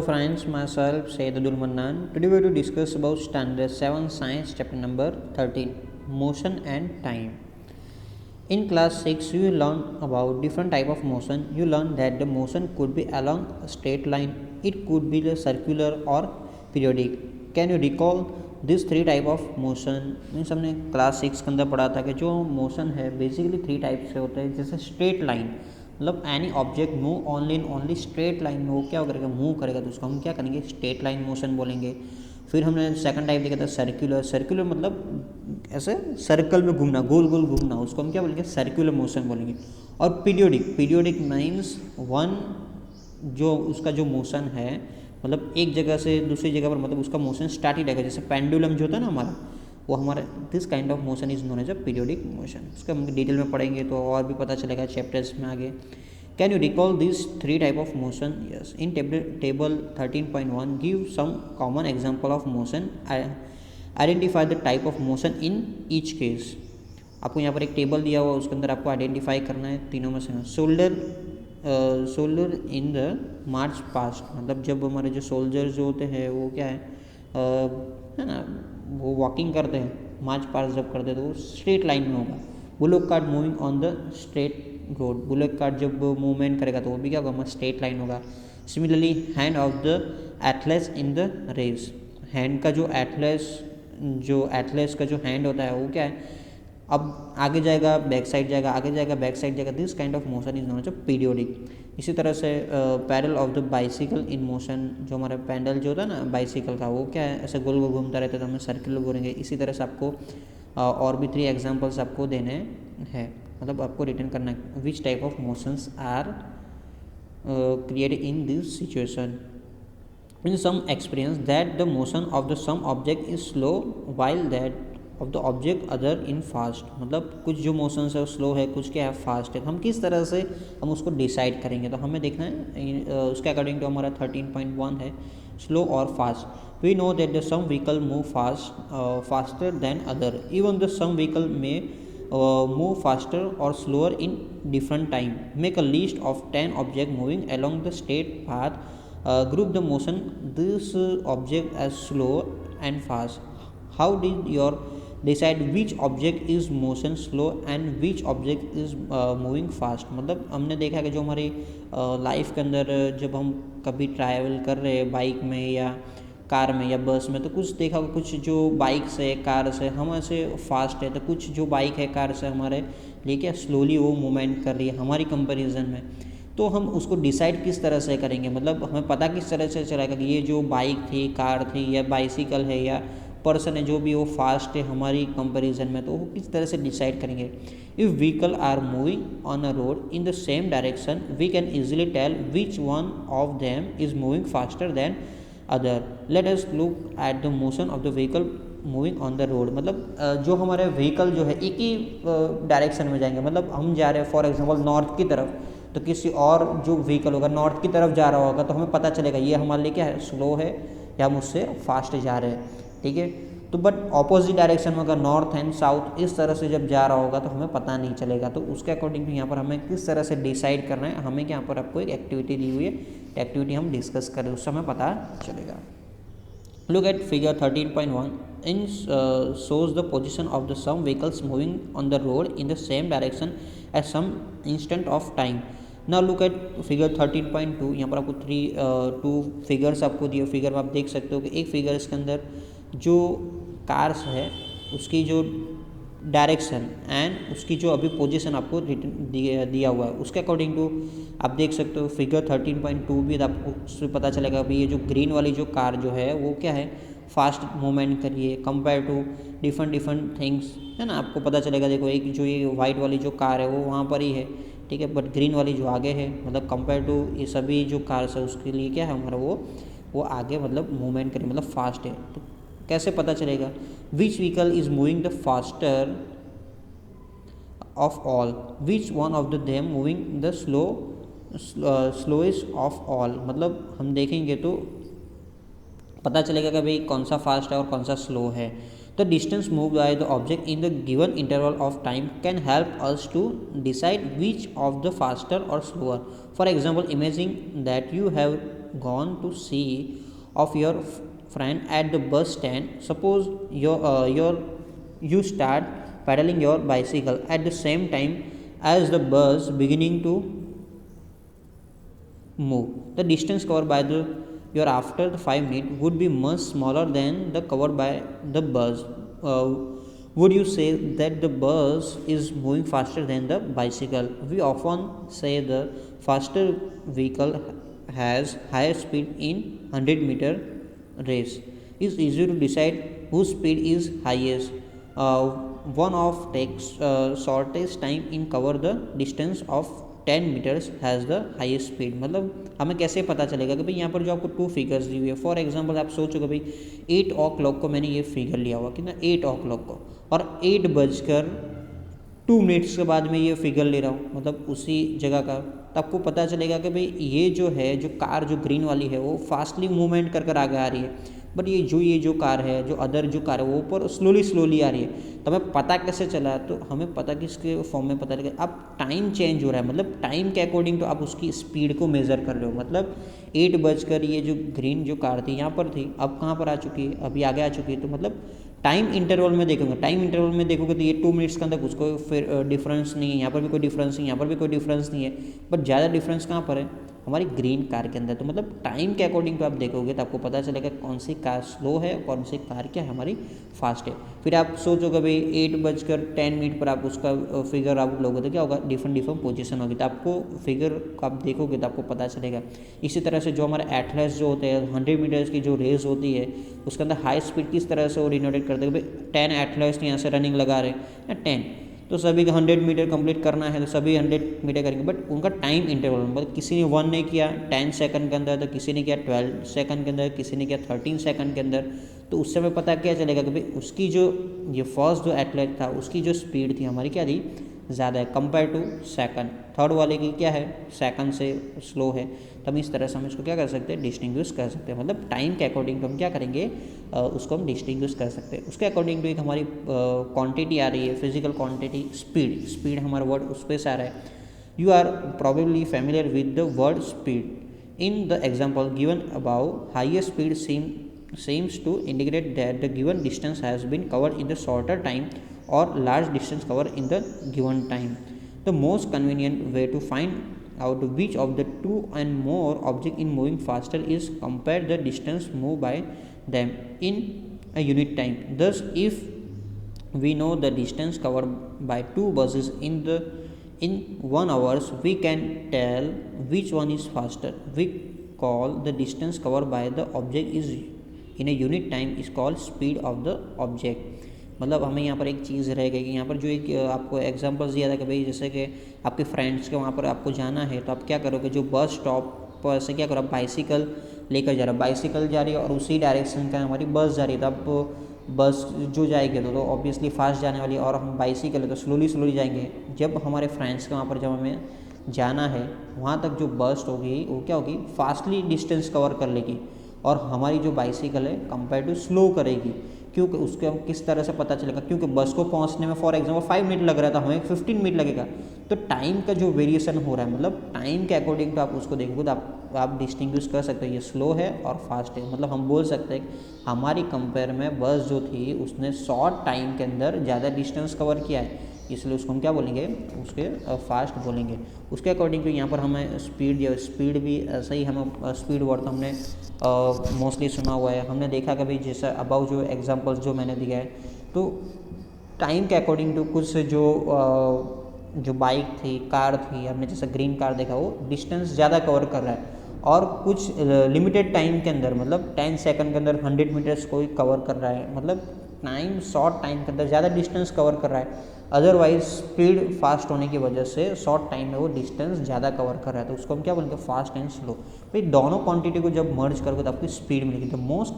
friends, myself Sayyidul Mannan. Today we will discuss about Standard 7 Science chapter number 13, Motion and Time. In class 6 you will learn about different type of motion. You learn that the motion could be along a straight line, it could be circular or periodic. Can you recall this three type of motion? Means हमने class 6 के अंदर पढ़ा था कि जो motion है basically three type से होता है. जैसे स्ट्रेट लाइन, मतलब any object move only in only straight line में वो क्या करेगा, मूव करेगा, तो उसको हम क्या करेंगे, स्ट्रेट लाइन मोशन बोलेंगे. फिर हमने सेकंड टाइप देखा था सर्कुलर. सर्कुलर मतलब ऐसे सर्कल में घूमना, गोल गोल घूमना, उसको हम क्या बोलेंगे, सर्कुलर मोशन बोलेंगे. और पीरियोडिक, पीरियोडिक मीन्स वन, जो उसका जो मोशन है मतलब एक जगह से दूसरी जगह पर मतलब उसका मोशन स्टार्ट ही रहेगा. जैसे पेंडुलम जो होता है ना हमारा, वो हमारा this kind of motion is known as a periodic motion. उसका हम डिटेल में पढ़ेंगे तो और भी पता चलेगा चैप्टर्स में आगे. Can you recall this three type of motion? Yes. In table 13.1 give some common example of motion. Identify the type of motion in each case. आपको यहाँ पर एक टेबल दिया हुआ, उसके अंदर आपको आइडेंटिफाई करना है तीनों में से. Soldier in the march past, मतलब जब हमारे जो सोल्जर्स जो होते हैं वो क्या है ना, वो वॉकिंग करते हैं, मार्च पास्ट जब करते हैं तो वो स्ट्रेट लाइन में होगा. Bullet cart moving on the straight road, bullet cart जब मूवमेंट करेगा तो वो भी क्या होगा, स्ट्रेट लाइन होगा. Similarly hand of the athlete in the race, hand का जो एथलेट का जो हैंड होता है वो क्या है, अब आगे जाएगा बैक साइड जाएगा, आगे जाएगा बैक साइड जाएगा. This kind of motion is known as periodic. इसी तरह से pedal of the bicycle in motion, जो हमारा पैडल जो होता है ना बाइसिकल का, वो क्या है, ऐसे गोल गोल घूमता रहता है तो हमें सर्कुलर बोलेंगे. इसी तरह से आपको और भी 3 एग्जांपल्स आपको देने हैं, मतलब आपको रिटर्न करना है which type of motions are created in this situation. In some experience that the motion of the some object is slow while that of the object other in fast, मतलब कुछ जो मोशंस है वो slow है, कुछ क्या है fast है. हम किस तरह से हम उसको डिसाइड करेंगे तो हमें देखना है उसके अकॉर्डिंग टू हमारा 13.1 है स्लो और fast. We know that the some vehicle move faster than other. Even the some vehicle may move faster और slower in different time. Make a list of 10 object moving along the straight path. Group the motion this object as slow and fast. How did you decide which object is motion slow and which object is moving fast? मतलब हमने देखा कि जो हमारी life के अंदर जब हम कभी ट्रैवल कर रहे हैं बाइक में या कार में या बस में, तो कुछ देखा कुछ जो बाइक से कार से हम ऐसे फास्ट है, तो कुछ जो बाइक है कार से हमारे लिए क्या स्लोली वो मूवमेंट कर रही है हमारी कंपैरिजन में. तो हम उसको डिसाइड किस तरह से करेंगे, मतलब हमें पता किस तरह से चलेगा कि ये जो बाइक थी, कार थी या बाइसिकल है या पर्सन है, जो भी वो फास्ट है हमारी कंपैरिजन में, तो वो किस तरह से डिसाइड करेंगे. If vehicle are moving on a road in the same direction we can easily tell which one of them is moving faster than other. Let us look at the motion of the vehicle moving on the road. मतलब जो हमारे vehicle जो है एक ही direction में जाएंगे, मतलब हम जा रहे हैं फॉर एग्जांपल नॉर्थ की तरफ, तो किसी और जो व्हीकल होगा नॉर्थ की तरफ जा रहा होगा तो हमें पता चलेगा ये हमारे लिए क्या है, स्लो है या हम उससे फास्ट जा रहे हैं. ठीक है, तो बट ऑपोजिट डायरेक्शन में अगर नॉर्थ एंड साउथ इस तरह से जब जा रहा होगा तो हमें पता नहीं चलेगा. तो उसके अकॉर्डिंग यहाँ पर हमें किस तरह से डिसाइड करना है, हमें यहाँ पर आपको एक एक्टिविटी दी हुई है, एक्टिविटी हम डिस्कस करें उससे हमें पता चलेगा. Look at figure 13.1. In shows the position of the some vehicles moving on the road in the same direction at some instant of time. Now look at figure 13.2. यहाँ पर आपको 2 फिगर्स आपको दिए. फिगर में आप देख सकते हो कि एक फिगर इसके अंदर जो कार्स है उसकी जो डायरेक्शन एंड उसकी जो अभी पोजीशन आपको दिया हुआ है उसके अकॉर्डिंग टू आप देख सकते हो. फिगर 13.2 भी आपको उससे पता चलेगा अभी ये जो ग्रीन वाली जो कार जो है वो क्या है, फास्ट मूवमेंट करिए कंपेयर टू डिफरेंट थिंग्स, है ना. आपको पता चलेगा, देखो एक जो ये वाइट वाली जो कार है वो वहाँ पर ही है, ठीक है, बट ग्रीन वाली जो आगे है मतलब कंपेयर टू ये सभी जो कार्स है उसके लिए क्या है हमारा वो आगे मतलब मूवमेंट करिए, मतलब फास्ट है. तो कैसे पता चलेगा which vehicle is moving the faster of all, which one of the them moving the slowest of all. मतलब हम देखेंगे तो पता चलेगा कि भाई कौन सा फास्ट है और कौन सा स्लो है. The distance moved by the object in the given interval of time can help us to decide which of the faster or slower. For example, imagine that you have gone to see of your friend at the bus stand. Suppose you start pedaling your bicycle at the same time as the bus beginning to move. The distance covered by the your after the 5 minutes would be much smaller than the covered by the bus. Would you say that the bus is moving faster than the bicycle? We often say the faster vehicle has higher speed in 100-meter race. It's easy to decide whose speed is highest. One of takes shortest time in cover the distance of 10 metres has the highest speed. मतलब हमें कैसे पता चलेगा कि भाई यहाँ पर जो आपको 2 फिगर्स दी हुई है. फॉर एग्जांपल आप सोचोगे भाई 8 o'clock को मैंने ये फिगर लिया हुआ कितना 8 o'clock को, और 8:02 के बाद में ये फिगर ले रहा हूँ, मतलब उसी जगह का. तो आपको पता चलेगा कि भाई ये जो है जो कार जो ग्रीन वाली है वो फास्टली मूवमेंट कर आगे आ रही है, बट ये जो कार है जो अदर जो कार है वो ऊपर स्लोली आ रही है. तो हमें पता कैसे चला? तो हमें पता किसके फॉर्म में पता लगा. अब टाइम चेंज हो रहा है, मतलब टाइम के अकॉर्डिंग तो आप उसकी स्पीड को मेज़र कर रहे हो. मतलब 8 बजकर ये जो ग्रीन जो कार थी यहाँ पर थी, अब कहाँ पर आ चुकी है, अभी आगे आ चुकी है. तो मतलब टाइम इंटरवल में देखोगे, तो ये 2 मिनट्स के अंदर उसको फिर डिफरेंस नहीं है, यहाँ पर भी कोई डिफरेंस नहीं, यहाँ पर भी कोई डिफरेंस नहीं है, बट ज़्यादा डिफरेंस कहाँ पर है? हमारी ग्रीन कार के अंदर. तो मतलब टाइम के अकॉर्डिंग तो आप देखोगे तो आपको पता चलेगा कौन सी कार स्लो है और कौन सी कार क्या है हमारी फास्ट है. फिर आप सोचोगे भाई 8:10 पर आप उसका फिगर आप लोगे तो क्या होगा? डिफरेंट पोजीशन होगी. तो आपको फिगर को आप देखोगे तो आपको पता चलेगा. इसी तरह से जो हमारे एथलेट्स जो होते हैं 100 मीटर्स की जो रेस होती है उसके अंदर हाई स्पीड किस तरह से वो डिनोटेट करते हैं. भाई 10 एथलेट्स यहाँ से रनिंग लगा रहे हैं 10, तो सभी का 100 मीटर कंप्लीट करना है तो सभी 100 मीटर करेंगे, बट उनका टाइम इंटरवल मतलब किसी ने 1 ने किया 10 सेकंड के अंदर, तो किसी ने किया 12 सेकंड के अंदर, किसी ने किया 13 सेकंड के अंदर. तो उससे हमें पता क्या चलेगा कि भाई उसकी जो ये फर्स्ट जो एथलेट था उसकी जो स्पीड थी हमारी क्या थी? ज़्यादा है कंपेयर टू सेकंड. थर्ड वाले की क्या है? सेकंड से स्लो है. तो हम इस तरह से हम इसको क्या कर सकते हैं? डिस्टिंग्विश कर सकते हैं. मतलब टाइम के अकॉर्डिंग हम क्या करेंगे? उसको हम डिस्टिंग्विश कर सकते हैं. उसके अकॉर्डिंग टू एक हमारी क्वांटिटी आ रही है, फिजिकल क्वांटिटी, स्पीड हमारा वर्ड उस पर से आ रहा है. You are probably familiar with the word speed. In the example given above, highest speed seems to indicate that the given distance has been covered in the shorter time or large distance covered in the given time. The most convenient way to find out which of the two and more objects in moving faster is compare the distance moved by them in a unit time. Thus, if we know the distance covered by 2 buses in 1 hour, we can tell which one is faster. We call the distance covered by the object is in a unit time is called speed of the object. मतलब हमें यहाँ पर एक चीज़ रह गई कि यहाँ पर जो एक आपको एग्जांपल्स दिया था कि भाई जैसे कि आपके फ्रेंड्स के वहाँ पर आपको जाना है तो आप क्या करोगे? जो बस स्टॉप पर से क्या करो, आप बाइसिकल लेकर जा रहे हो, बाइसिकल जा रही है और उसी डायरेक्शन का हमारी बस जा रही है. तो आप बस जो जाएगी तो ऑब्वियसली फास्ट जाने वाली है और हम बाइसिकल है तो स्लोली जाएंगे. जब हमारे फ्रेंड्स के वहाँ पर जब हमें जाना है वहाँ तक जो बस होगी वो क्या होगी? फास्टली डिस्टेंस कवर कर लेगी और हमारी जो बाइसिकल है कंपेयर टू स्लो करेगी. क्योंकि उसके हम किस तरह से पता चलेगा? क्योंकि बस को पहुंचने में फॉर एग्जांपल 5 मिनट लग रहा था, हमें 15 मिनट लगेगा. तो टाइम का जो वेरिएशन हो रहा है, मतलब टाइम के अकॉर्डिंग तो आप उसको देखोगे तो आप डिस्टिंग्विश कर सकते हो ये स्लो है और फास्ट है. मतलब हम बोल सकते हैं हमारी कंपेयर में बस जो थी उसने शॉर्ट टाइम के अंदर ज़्यादा डिस्टेंस कवर किया है, इसलिए उसको हम क्या बोलेंगे? उसके फास्ट बोलेंगे. उसके अकॉर्डिंग तो यहाँ पर हमें स्पीड भी ऐसा ही हमें स्पीड वर्ड तो हमने मोस्टली सुना हुआ है. हमने देखा कभी जैसा अबाउ जो एग्जांपल्स जो मैंने दिया है तो टाइम के अकॉर्डिंग टू कुछ जो बाइक थी, कार थी, हमने जैसा ग्रीन कार देखा वो डिस्टेंस ज़्यादा कवर कर रहा है और कुछ लिमिटेड टाइम के अंदर मतलब 10 सेकंड के अंदर 100 मीटर्स कोई कवर कर रहा है. मतलब टाइम शॉर्ट टाइम के अंदर ज़्यादा डिस्टेंस कवर कर रहा है. अदरवाइज स्पीड फास्ट होने की वजह से शॉर्ट टाइम में वो डिस्टेंस ज़्यादा कवर कर रहा है. तो उसको हम क्या बोलेंगे? Fast and slow. भाई दोनों क्वांटिटी को जब मर्ज करोगे तो आपकी स्पीड मिलेगी. The most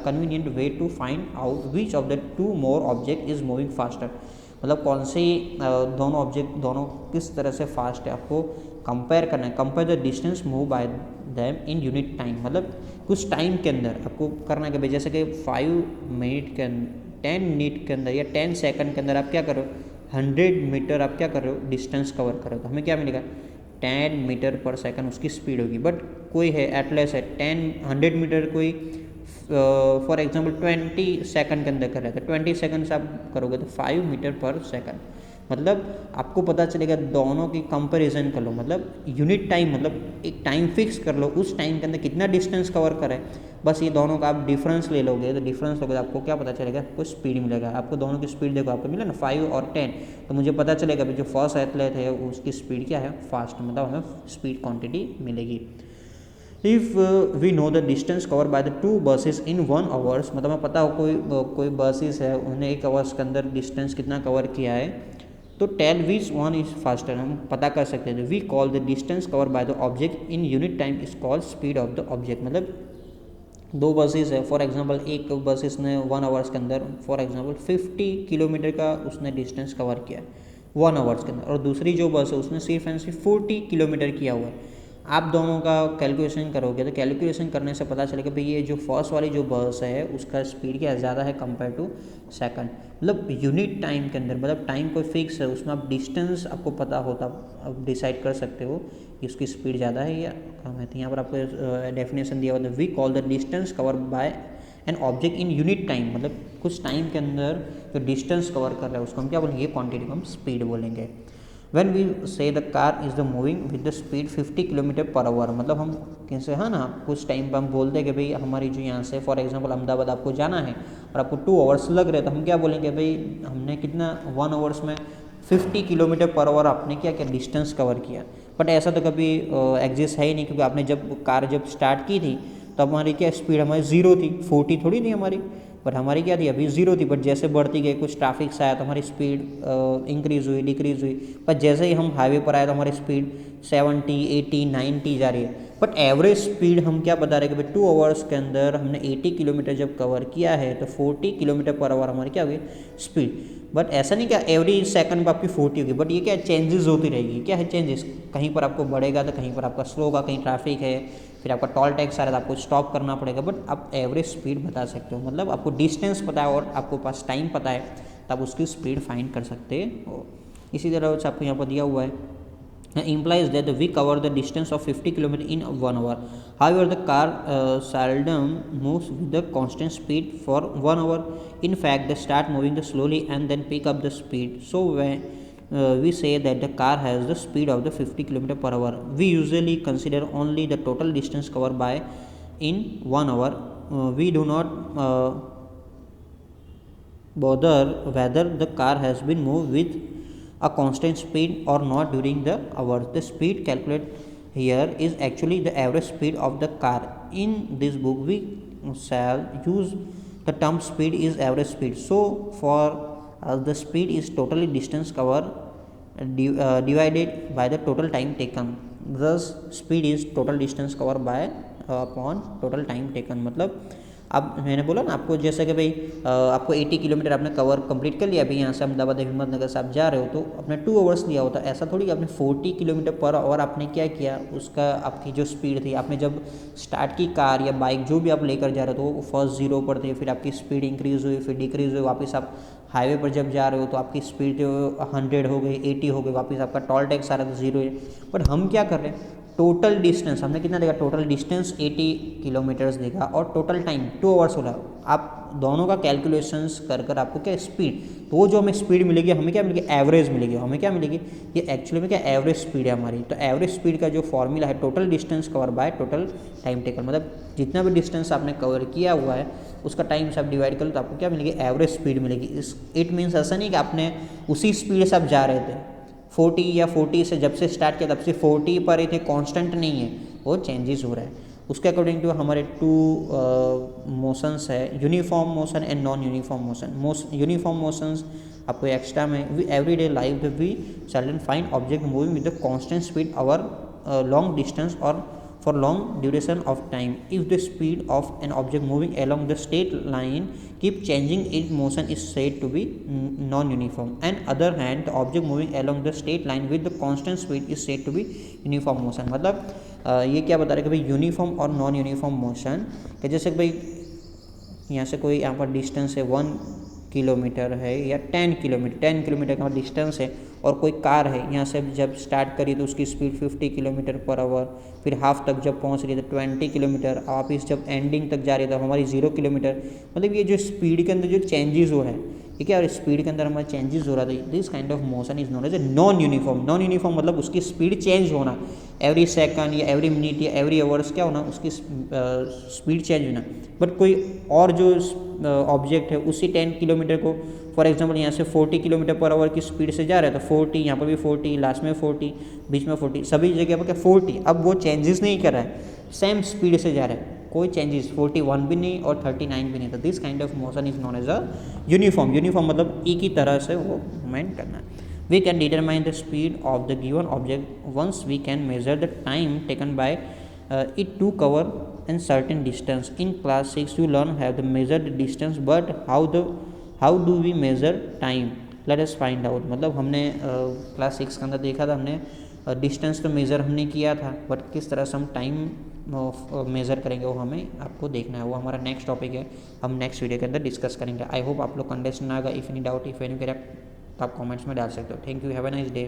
convenient way to find out which of the 2 more object is moving faster. मतलब कौन सी दोनों ऑब्जेक्ट दोनों किस तरह से फास्ट है आपको कंपेयर करना है. Compare the distance move by them in unit time. मतलब कुछ टाइम के अंदर आपको करना है कि भाई जैसे कि 5 मिनट के 10 मिनट के अंदर या 10 सेकंड के अंदर आप क्या करो 100 मीटर आप क्या कर रहे हो डिस्टेंस कवर कर रहे हो, तो हमें क्या मिलेगा 10 मीटर पर सेकंड उसकी स्पीड होगी। बट कोई है एटलेस है 100 मीटर कोई फॉर एग्जांपल 20 सेकंड के अंदर कर रहा है, तो 20 सेकंड से आप करोगे तो 5 मीटर पर सेकंड। मतलब आपको पता चलेगा दोनों की कंपैरिजन कर लो, मतलब यूनिट टाइम, मतलब एक टाइम फिक्स कर लो उस टाइम के अंदर कितना डिस्टेंस कवर करे, बस ये दोनों का आप डिफरेंस ले लोगे, तो डिफरेंस लोगे तो आपको क्या पता चलेगा, आपको स्पीड मिलेगा। आपको दोनों की स्पीड देखो आपको मिला ना 5 और 10, तो मुझे पता चलेगा भाई जो फर्स्ट एथलेट है उसकी स्पीड क्या है फास्ट, मतलब हमें स्पीड क्वांटिटी मिलेगी। If we know the distance cover by the 2 buses in 1 hours, मतलब हमें पता हो कोई बसेस है उन्हें 1 आवर्स के अंदर डिस्टेंस कितना कवर किया है, तो tell which one is faster हम पता कर सकते हैं। We call the distance cover by the object in unit time is called speed of the object. मतलब 2 बसेस है फॉर एग्जांपल, एक बसेस ने 1 आवर्स के अंदर फॉर एग्जांपल 50 किलोमीटर का उसने डिस्टेंस कवर किया 1 आवर्स के अंदर, और दूसरी जो बस है उसने सिर्फ एंड सिर्फ 40 किलोमीटर किया हुआ है। आप दोनों का कैलकुलेशन करोगे तो कैलकुलेशन करने से पता चलेगा भाई ये जो फर्स्ट वाली जो बस है उसका स्पीड क्या ज़्यादा है कंपेयर टू सेकंड। मतलब यूनिट टाइम के अंदर, मतलब टाइम कोई फिक्स है उसमें आप डिस्टेंस आपको पता होता, आप डिसाइड कर सकते हो कि उसकी स्पीड ज़्यादा है या कम है। तो यहाँ पर आपको डेफिनेशन दिया हुआ है, we call the distance cover by an object in unit time, मतलब कुछ टाइम के अंदर जो डिस्टेंस कवर कर रहा है उसको हम क्या बोलेंगे, ये क्वांटिटी को हम स्पीड बोलेंगे। When we say the car is the moving with the speed 50 kilometre per hour, मतलब हम कैसे है ना कुछ टाइम पर हम बोलते हैं कि भाई हमारी जो यहाँ से फॉर एग्जांपल अहमदाबाद आपको जाना है और आपको 2 आवर्स लग रहे हैं, तो हम क्या बोलेंगे भाई हमने कितना 1 आवर्स में 50 किलोमीटर पर आवर आपने क्या क्या डिस्टेंस कवर किया। बट ऐसा तो कभी एग्जिस्ट है ही नहीं, क्योंकि आपने जब कार जब स्टार्ट की थी तब हमारी क्या स्पीड हमारी 0 थी, 40 थोड़ी थी हमारी, बट हमारी क्या थी अभी 0 थी। बट जैसे बढ़ती गई कुछ ट्रैफिक से आया तो हमारी स्पीड इंक्रीज़ हुई डिक्रीज़ हुई, पर जैसे ही हम हाईवे पर आए तो हमारी स्पीड 70 80 90 जा रही है। बट एवरेज स्पीड हम क्या बता रहे हैं कि भाई 2 आवर्स के अंदर हमने 80 किलोमीटर जब कवर किया है तो 40 किलोमीटर पर आवर हमारी क्या हुई स्पीड। बट ऐसा नहीं क्या एवरी सेकंड पर आपकी 40 होगी, बट ये क्या चेंजेस होती रहेगी, क्या है चेंजेस, कहीं पर आपको बढ़ेगा तो कहीं पर आपका स्लो होगा, कहीं ट्रैफिक है फिर आपका टोल टैक्स आ रहा है तो आपको स्टॉप करना पड़ेगा, बट आप एवरेज स्पीड बता सकते हो। मतलब आपको डिस्टेंस पता है और आपको पास टाइम पता है तो आप उसकी स्पीड फाइंड कर सकते हो। इसी तरह से आपको यहाँ पर दिया हुआ है implies that we cover the distance of 50 km in 1 hour. However, the car seldom moves with the constant speed for 1 hour. In fact, they start moving slowly and then pick up the speed. So when we say that the car has the speed of the 50 km per hour, we usually consider only the total distance covered by in 1 hour. We do not bother whether the car has been moved with a constant speed or not during the hours. The speed calculated here is actually the average speed of the car. In this book we shall use the term speed is average speed. So for the speed is totally distance covered divided by the total time taken. Thus speed is total distance covered by upon total time taken। मतलब अब मैंने बोला ना आपको जैसे कि भाई आपको 80 किलोमीटर आपने कवर कंप्लीट कर लिया, अभी यहाँ से अहमदाबाद हिम्मतनगर से आप जा रहे हो तो आपने 2 आवर्स लिया होता, ऐसा थोड़ी कि आपने 40 किलोमीटर पर आवर आपने क्या किया, उसका आपकी जो स्पीड थी आपने जब स्टार्ट की कार या बाइक जो भी आप लेकर जा रहे हो तो फर्स्ट 0 पर थे, फिर आपकी स्पीड इंक्रीज़ हुई फिर डिक्रीज़ हुई, वापस आप हाईवे पर जब जा रहे हो तो आपकी स्पीड जो 100 हो गई 80 हो गई, वापस आपका टोल टैक्स आ रहा था 0 है। बट हम क्या कर रहे हैं टोटल डिस्टेंस हमने कितना देगा, टोटल डिस्टेंस 80 किलोमीटर्स देगा और टोटल टाइम 2 आवर्स हो रहा है। आप दोनों का कैलकुलेशंस कर कर आपको क्या स्पीड, तो वो जो हमें स्पीड मिलेगी हमें क्या मिलेगी एवरेज मिलेगी, हमें क्या मिलेगी ये एक्चुअली में क्या एवरेज स्पीड है हमारी। तो एवरेज स्पीड का जो फॉर्मूला है total distance cover by total time taken, मतलब जितना भी डिस्टेंस आपने कवर किया हुआ है उसका टाइम से आप डिवाइड कर लो तो आपको क्या मिलेगी एवरेज स्पीड मिलेगी। इट मीन्स ऐसा नहीं कि आपने उसी स्पीड से आप जा रहे थे 40 या 40 से जब से स्टार्ट किया तब से 40 पर ही थे, कांस्टेंट नहीं है, वो चेंजेस हो रहा है। उसके अकॉर्डिंग टू हमारे 2 मोशंस है uniform motion and non uniform motion. Uniform motions आपको एक्स्ट्रा में we everyday life we certain find object moving with the constant speed over long distance और for long duration of time. If the speed of an object moving along the straight line keep changing, its motion is said to be non-uniform. On other hand, the object moving along the straight line with the constant speed is said to be uniform motion। मतलब ये क्या बता रहे हैं कि भाई uniform और non uniform motion, कि जैसे भाई यहाँ से कोई यहाँ पर डिस्टेंस है 1 किलोमीटर है या 10 किलोमीटर का डिस्टेंस है और कोई कार है यहाँ से जब स्टार्ट करी तो उसकी स्पीड 50 किलोमीटर पर आवर, फिर हाफ तक जब पहुँच रही है तो 20 किलोमीटर, वापिस जब एंडिंग तक जा रही है तो हमारी 0 किलोमीटर। मतलब ये जो स्पीड के अंदर जो चेंजेस हो रहा है, ठीक है, और स्पीड के अंदर हमारा चेंजेस हो रहा था, this kind of motion is known as a non uniform. Non uniform मतलब उसकी स्पीड चेंज होना, एवरी सेकंड या एवरी मिनट या एवरी आवर्स क्या होना, उसकी स्पीड चेंज होना। बट कोई और जो ऑब्जेक्ट है उसी 10 किलोमीटर को, फॉर एग्जांपल यहाँ से 40 किलोमीटर पर आवर की स्पीड से जा रहा है तो 40, यहाँ पर भी 40, लास्ट में 40, बीच में 40, सभी जगह पर क्या 40। अब वो चेंजेस नहीं कर रहा है, सेम स्पीड से जा रहा है, कोई चेंजेस 41 भी नहीं और 39 भी नहीं। तो this kind of motion is known as a uniform. Uniform मतलब एक ही तरह से वो मूवमेंट करना है। We can determine the speed of the given object once we can measure the time taken by it to cover a certain distance. In class 6 you learn have the measured distance, but how do we measure time? Let us find out। मतलब हमने class 6 के अंदर देखा था, हमने distance तो measure हमने किया था, बट किस तरह से हम टाइम मेज़र करेंगे वो हमें आपको देखना है। वो हमारा नेक्स्ट टॉपिक है, हम नेक्स्ट वीडियो के अंदर डिस्कस करेंगे। आई होप आप लोग को अंडरस्टैंड आएगा। If any doubt, if any correct, तो आप कमेंट्स में डाल सकते हो। Thank you, have a nice day.